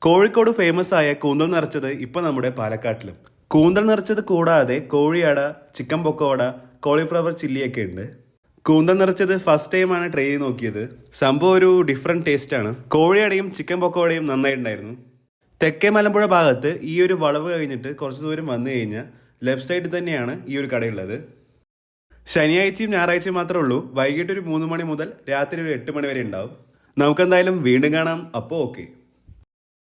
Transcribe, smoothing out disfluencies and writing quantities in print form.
Kozhikode famous ആയ കൂന്തൽ നിറച്ചത് ഇപ്പൊ നമ്മുടെ പാലക്കാട്ടിലും. കൂന്തൽ നിറച്ചത് കൂടാതെ കോഴിയട, ചിക്കൻ പൊക്കോട, കോളിഫ്ലവർ ചില്ലിയൊക്കെ ഉണ്ട്. കൂന്തൽ നിറച്ചത് ഫസ്റ്റ് ടൈമാണ് ട്രൈ ചെയ്ത് നോക്കിയത്. സംഭവം ഒരു ഡിഫറെന്റ് ടേസ്റ്റ് ആണ്. കോഴിയടയും ചിക്കൻ പൊക്കോടയും നന്നായിട്ടുണ്ടായിരുന്നു. തെക്കേ മലമ്പുഴ ഭാഗത്ത് ഈ ഒരു വളവ് കഴിഞ്ഞിട്ട് കുറച്ച് ദൂരം വന്നു കഴിഞ്ഞാൽ ലെഫ്റ്റ് സൈഡിൽ തന്നെയാണ് ഈ ഒരു കടയുള്ളത്. ശനിയാഴ്ചയും ഞായറാഴ്ചയും മാത്രമേ ഉള്ളൂ. വൈകിട്ട് ഒരു 3 മണി മുതൽ രാത്രി ഒരു 8 മണി വരെ ഉണ്ടാവും. നമുക്കെന്തായാലും വീണ്ടും കാണാം. അപ്പോൾ ഓക്കെ.